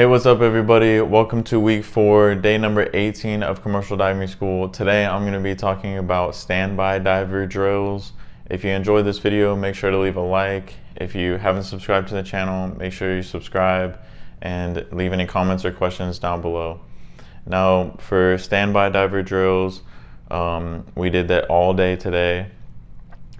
Hey, what's up everybody? Welcome to week 4, day number 18 of commercial diving school. Today I'm going to be talking about standby diver drills. If you enjoyed this video, make sure to leave a like. If you haven't subscribed to the channel, make sure you subscribe and leave any comments or questions down below. Now for standby diver drills, we did that all day today.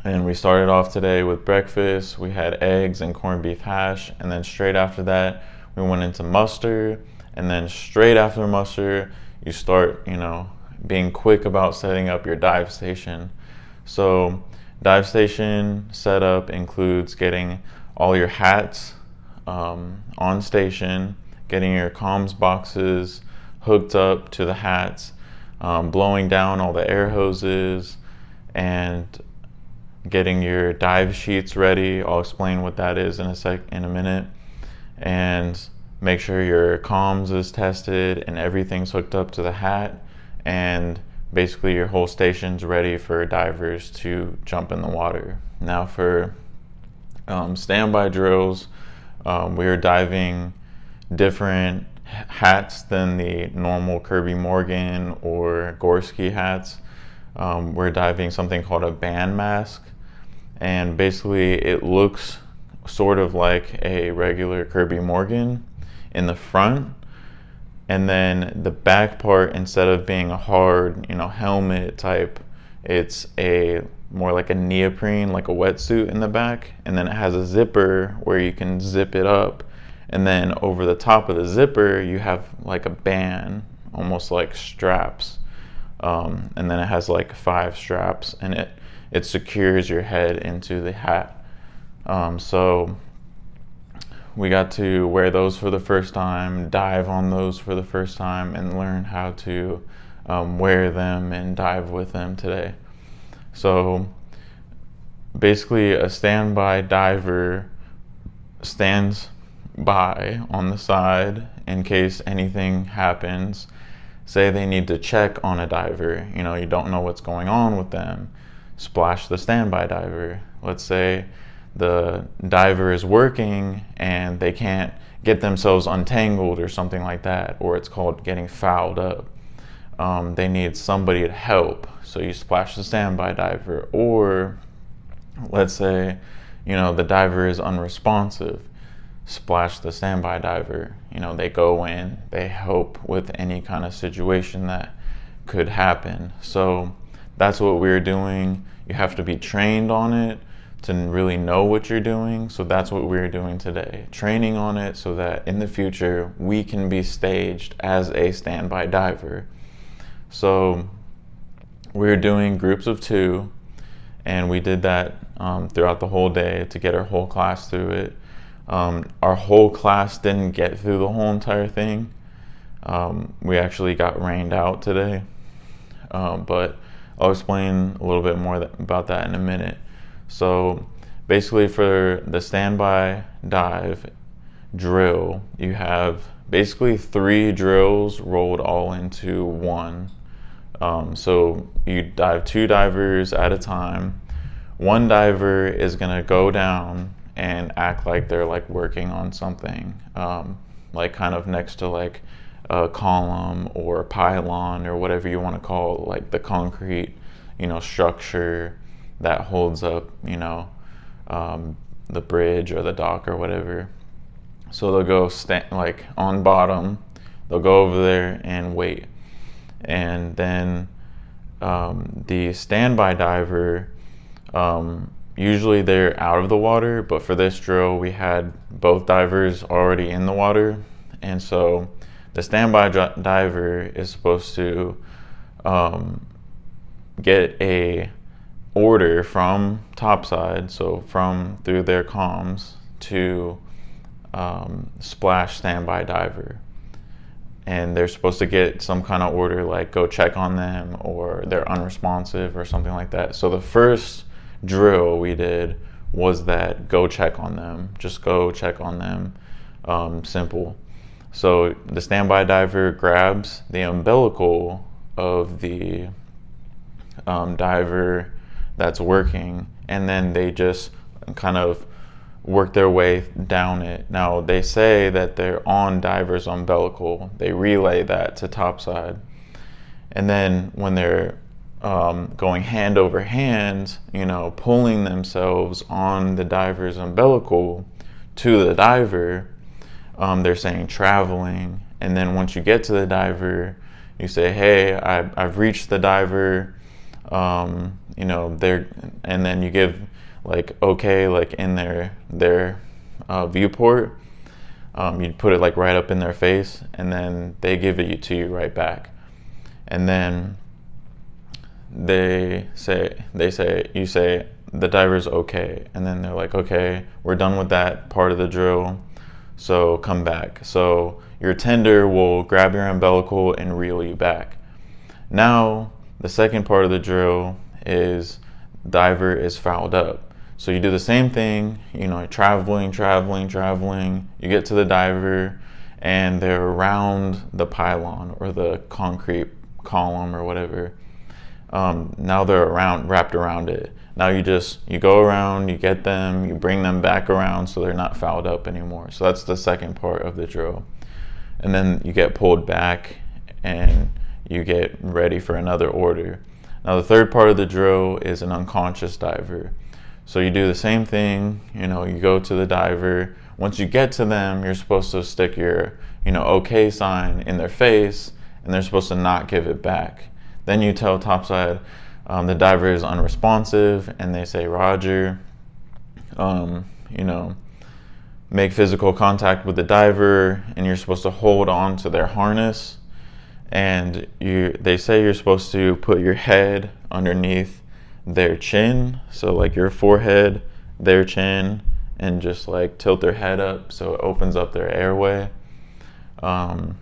And we started off today with breakfast. We had eggs and corned beef hash, and then straight after that we went into muster, and then straight after muster you start being quick about setting up your dive station. So dive station setup includes getting all your hats on station, getting your comms boxes hooked up to the hats, blowing down all the air hoses, and getting your dive sheets ready. I'll explain what that is in a minute. And make sure your comms is tested and everything's hooked up to the hat, and basically your whole station's ready for divers to jump in the water. Now for standby drills, we are diving different hats than the normal Kirby Morgan or Gorski hats. We're diving something called a band mask, and basically it looks sort of like a regular Kirby Morgan in the front, and then the back part, instead of being a hard helmet type, it's a more like a neoprene, like a wetsuit in the back, and then it has a zipper where you can zip it up, and then over the top of the zipper you have like a band, almost like straps, and then it has like 5 straps, and it secures your head into the hat. So we got to wear those for the first time, dive on those for the first time, and learn how to wear them and dive with them today. So basically a standby diver stands by on the side in case anything happens. Say they need to check on a diver, you don't know what's going on with them. Splash the standby diver. Let's say the diver is working and they can't get themselves untangled or something like that, or it's called getting fouled up. They need somebody to help, so you splash the standby diver. Or let's say the diver is unresponsive, splash the standby diver. They go in, they help with any kind of situation that could happen. So that's what we're doing. You have to be trained on it to really know what you're doing. So that's what we're doing today, training on it so that in the future we can be staged as a standby diver. So we're doing groups of 2, and we did that throughout the whole day to get our whole class through it. Our whole class didn't get through the whole entire thing. We actually got rained out today, but I'll explain a little bit more about that in a minute. So basically for the standby dive drill, you have basically 3 drills rolled all into one. So you dive 2 divers at a time. One diver is gonna go down and act like they're like working on something, like kind of next to like a column or a pylon or whatever you want to call like the concrete structure that holds up the bridge or the dock or whatever. So they'll go like on bottom, they'll go over there and wait, and then the standby diver, usually they're out of the water, but for this drill we had both divers already in the water, and so the standby diver is supposed to get a order from topside, so from through their comms, to splash standby diver, and they're supposed to get some kind of order like go check on them, or they're unresponsive or something like that. So the first drill we did was that go check on them, just go check on them, simple. So the standby diver grabs the umbilical of the diver that's working, and then they just kind of work their way down it. Now they say that they're on diver's umbilical. They relay that to topside. And then when they're going hand over hand, pulling themselves on the diver's umbilical to the diver, they're saying traveling. And then once you get to the diver, you say, hey, I've reached the diver, they're, and then you give like, okay, like in their viewport, you put it like right up in their face, and then they give it to you right back. And then you say the diver's okay, and then they're like, okay, we're done with that part of the drill, so come back. So your tender will grab your umbilical and reel you back. Now the second part of the drill is diver is fouled up. So you do the same thing, traveling. You get to the diver and they're around the pylon or the concrete column or whatever. Now they're wrapped around it. Now you go around, you get them, you bring them back around so they're not fouled up anymore. So that's the second part of the drill. And then you get pulled back and you get ready for another order. Now the third part of the drill is an unconscious diver. So you do the same thing, you go to the diver. Once you get to them, you're supposed to stick your, okay sign in their face, and they're supposed to not give it back. Then you tell topside the diver is unresponsive, and they say Roger. Make physical contact with the diver, and you're supposed to hold on to their harness. And they say you're supposed to put your head underneath their chin, so like your forehead, their chin, and just like tilt their head up so it opens up their airway, and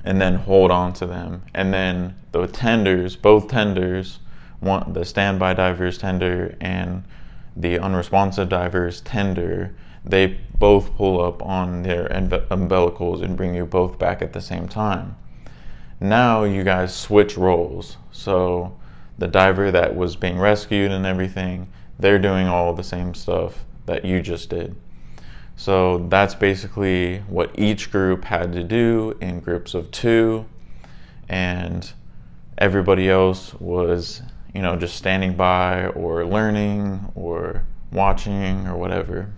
then hold on to them. And then the tenders, both tenders, the standby diver's tender and the unresponsive diver's tender, they both pull up on their umbilicals and bring you both back at the same time. Now you guys switch roles. So the diver that was being rescued and everything, they're doing all the same stuff that you just did. So that's basically what each group had to do in groups of 2, and everybody else was, just standing by or learning or watching or whatever.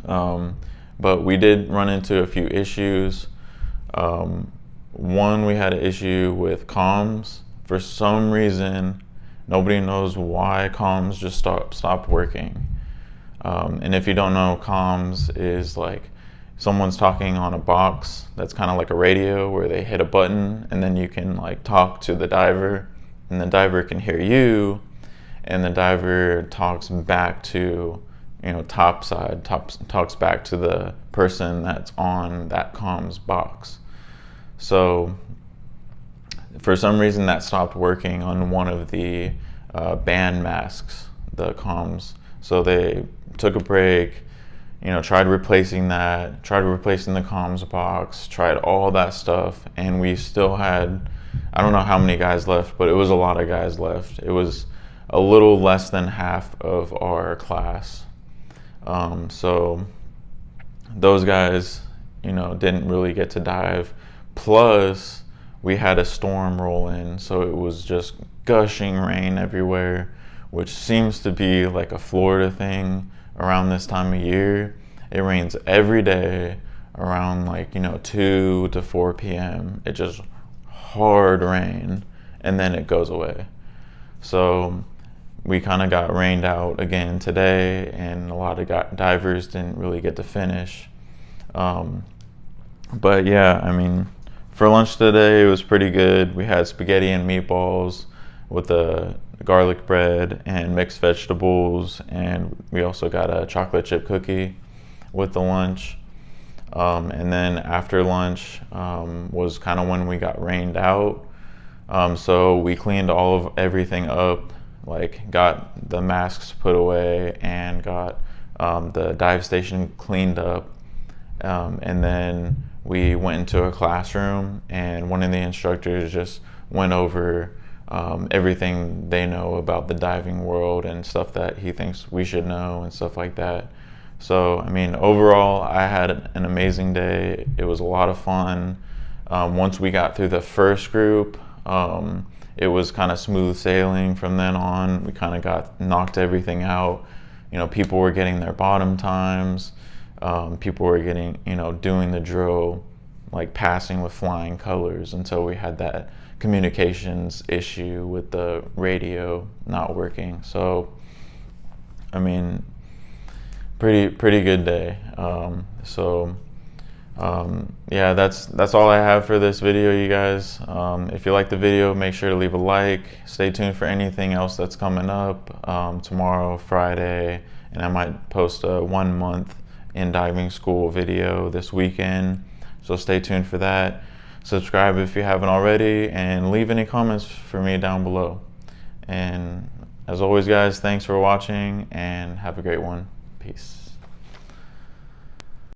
But we did run into a few issues. One, we had an issue with comms. For some reason, nobody knows why comms just stopped working. And if you don't know, comms is like someone's talking on a box that's kind of like a radio where they hit a button and then you can like talk to the diver, and the diver can hear you, and the diver talks back to, topside, talks back to the person that's on that comms box. So for some reason that stopped working on one of the band masks, the comms. So they took a break, tried replacing the comms box, tried all that stuff, and we still had, I don't know how many guys left, but it was a lot of guys left. It was a little less than half of our class. So those guys, didn't really get to dive. Plus, we had a storm roll in, so it was just gushing rain everywhere, which seems to be like a Florida thing around this time of year. It rains every day around 2 to 4 p.m. It just hard rain, and then it goes away. So we kind of got rained out again today, and a lot of divers didn't really get to finish. But yeah, for lunch today, it was pretty good. We had spaghetti and meatballs with a garlic bread and mixed vegetables, and we also got a chocolate chip cookie with the lunch. And then after lunch was kind of when we got rained out. So we cleaned everything up, got the masks put away and got the dive station cleaned up. And then we went into a classroom, and one of the instructors just went over everything they know about the diving world and stuff that he thinks we should know and stuff like that. So, I mean, overall, I had an amazing day. It was a lot of fun. Once we got through the first group, it was kind of smooth sailing from then on. We kind of knocked everything out. You know, people were getting their bottom times. People were getting, doing the drill, like passing with flying colors, until we had that communications issue with the radio not working. So, I mean, pretty good day. Yeah, that's all I have for this video, you guys. If you like the video, make sure to leave a like. Stay tuned for anything else that's coming up tomorrow, Friday, and I might post a 1 month in diving school video this weekend. So stay tuned for that. Subscribe if you haven't already, and leave any comments for me down below. And as always, guys, thanks for watching, and have a great one. Peace.